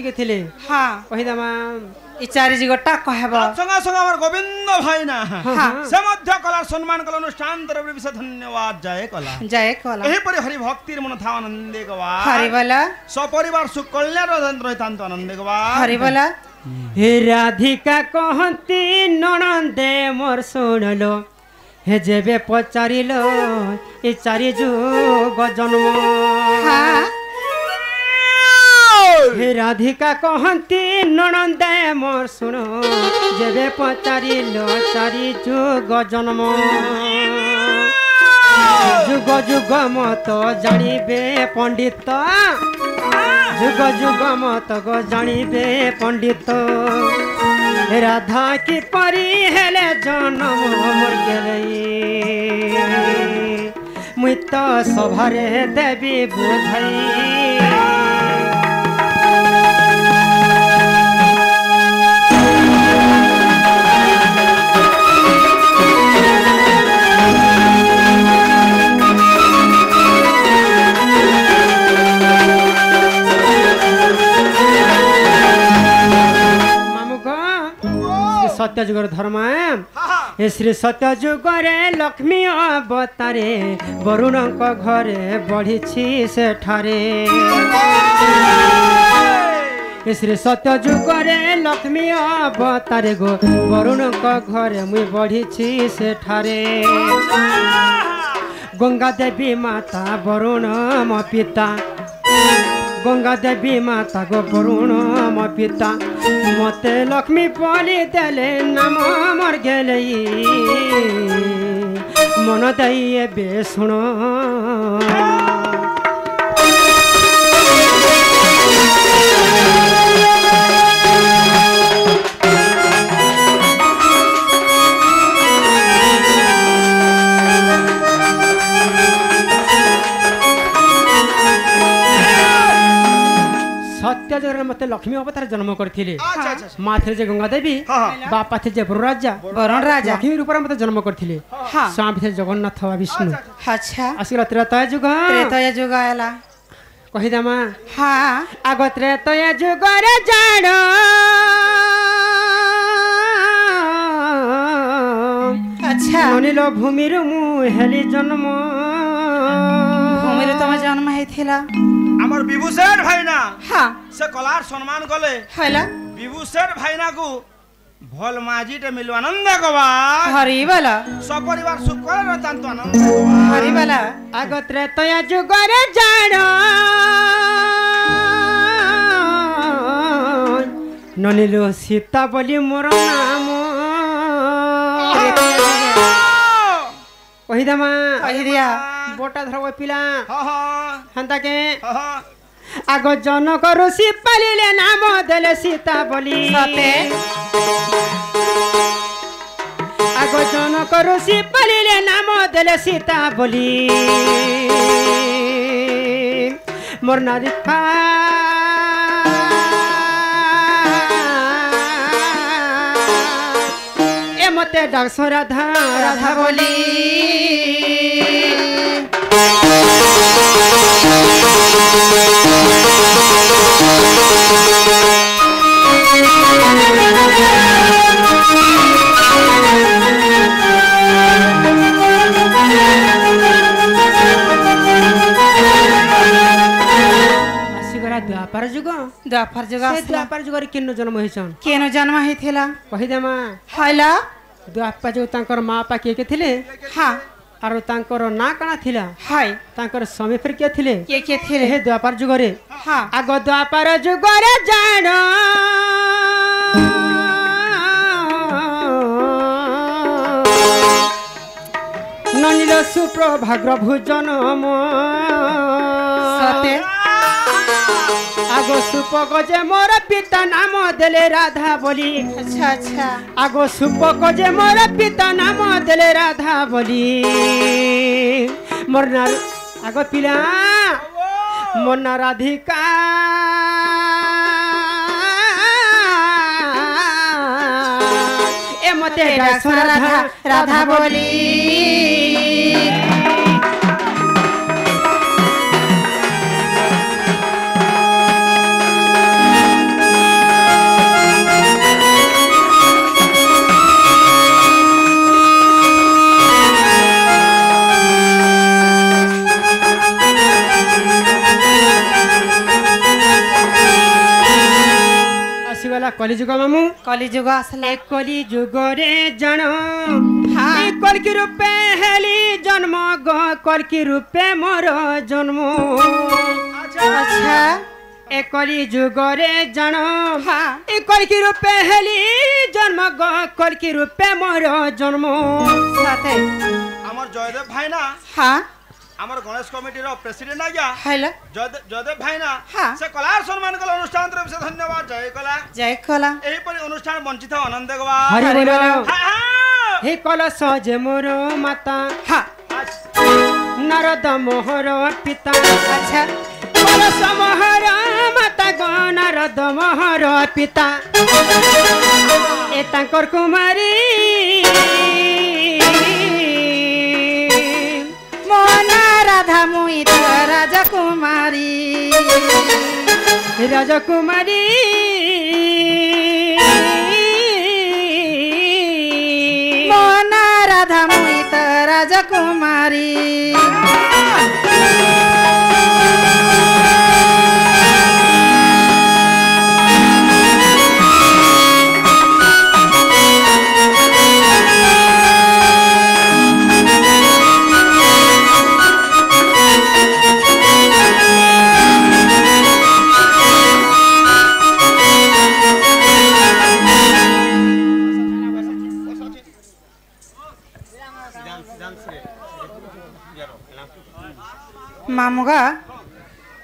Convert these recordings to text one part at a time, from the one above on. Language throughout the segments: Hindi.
के थिले हां कहि दमा इ चारि जिगटा कहबो संगा संगा हमर गोविंद भाई ना से मध्य कला सम्मान कला अनुष्ठान तरफ विशेष धन्यवाद जय कला एही परि हरि भक्तिर मन था आनंदे गवा हरि बोला सपरिवार सुख कल्याण रंद्रतांत आनंदे गवा हरि बोला हे राधिका कहती ननंदे मोर सुनलो हे जेबे पचारिलो ए चारि जुग जन्म हां हे राधिका कहती ननंदे मोर सुनो जेबे पचारिलो चारि जुग जन्म जुग जुग मत जानिबे पंडित जुग जुग मत गो जानिबे पंडित राधा की परी हेले जन्म मोर गेलै मुई तो सभारे देवी बुझाई सत्यजुगर धर्म हे श्री सत्यजुगरे लक्ष्मी अवतारे वरुण घरे बढ़ी से ठारे हे श्री सत्यजुगरे लक्ष्मी अवतारे गो वरुण घरे मुई बढ़ी से ठारे गंगा देवी माता वरुण म पिता गंगा देवी माता गो वरुण म पिता मते लक्ष्मी पली देले नाम मर गेलै मन दई बे सुनो सत्यजुगर मते लक्ष्मी अवतार जन्म करथिले माथे जे गंगा देवी बापा थे जे वरुण राजा लक्ष्मी रूप मते जन्म करथिले स्वामी थे जगन्नाथ विष्णु अच्छा आसिला त्रेता जुग आला कहि दमा हां आगो त्रेता जुग रे जानो अच्छा अनिलो भूमि रु मु हेली जन्म भूमि रु तम जन्म हेथिला हमर विभूषण भाईना हां से कलार सम्मान गले हैला विभूषण भाईना को भल माजीटे मिलु आनंद गवा हरि बोला सपरिवार सुख कल्याण रंद्रतांत आनंद गवा हरि बोला आगो त्रेता जुग रे जानो ननिलो सीता बोली मोर नाम कहि दमा कहि दिया बोटा धरव पिला हंता के हाँ आगो जनक ऋषि पालिले नाम देले सीता बोली सते आगो जनक ऋषि पालिले नाम देले सीता बोली मोर नारी ए मते डाक्स राधा राधा बोली द्वापर जुग केनो जन्म होइछन केनो जन्म हेथिला कहि देमा हैला द्वापर जुग तांकर मां पा के थिले हां आरो तांकर ना काना थिला हाय तांकर स्वामी फिर के थिले के थिले हे द्वापर जुग रे हां आगो द्वापर जुग रे जानो ननिल सुप्रभाग्र भुजन म सते आगो सुपक जे मोर पिता नाम देले राधा बोली अच्छा अच्छा आगो सुपक जे मोर पिता नाम देले राधा बोली मोर ना आगो पिला मोर ना राधिका ए मते राधा राधा बोली आसीगला कलिजुग मामू कलिजुग आसला कलिजुग रे जन कलकी रूपे हेली जन्म ग कलकी रूपे मोर जन्म अच्छा ए कलिजुग रे जन कलकी रूपे हेली जन्म ग कलकी रूपे मोर जन्म साथे আমার জয়দেব ভাই না হ্যাঁ আমার গণেশ কমিটির প্রেসিডেন্ট আজ্ঞা হাইলা জয়দেব ভাই না হ্যাঁ সে কলার সম্মান কলা অনুষ্ঠান তরফে ধন্যবাদ জয় কলা এইপরি অনুষ্ঠান বঞ্চিত আনন্দ গবা হরি বল হে কলস যে মোর মাতা হ্যাঁ নারদ মোহর পিতা আচ্ছা কলস মোহর মাতা গো নারদ মোহর পিতা এ তাঙ্কর কুমারী মোনা রাধা মুই তো রাজকুমারী রাজকুমারী মোনা রাধা মুই তো রাজকুমারী मामुगा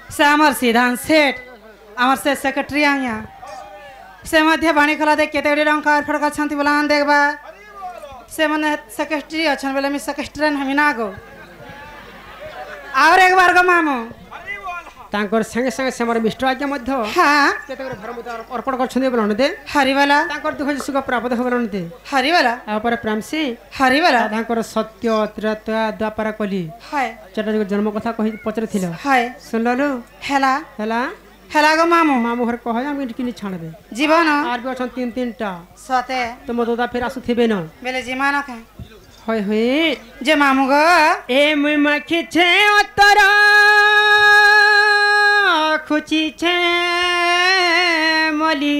से आमर सिद्धांत सेठ आमर से सेक्रेटरी आया से मध्य बाणी खला देख केते रंकार फड़का छंती बोलान देखबा से मने सेक्रेटरी अछन बेले मी सेक्रेटरी हमी ना गो और एक बार गो मामू तांकर संगे संगे से हमर मिस्टर आज्ञा मध्य हां केते धर्म अर्पण करछन बोलन दे हरिवाला तांकर दुख सुख प्राप्त हो बोलन दे हरिवाला आ पर प्रेम से हरिवाला तांकर सत्य त्रेता द्वापर कली हाय चटा जन्म कथा कहि पचर थिलो हाय सुनललो हेला हेला हेला गो मामू मामू घर कह हम किनि छाणबे जीवन आर भी अछन तीन तीन टा सते तुम दोदा फिर आसु थिबे न बेले जीवन का होय होय जे मामू गो ए मुई माखी छे अतर खुची छे मली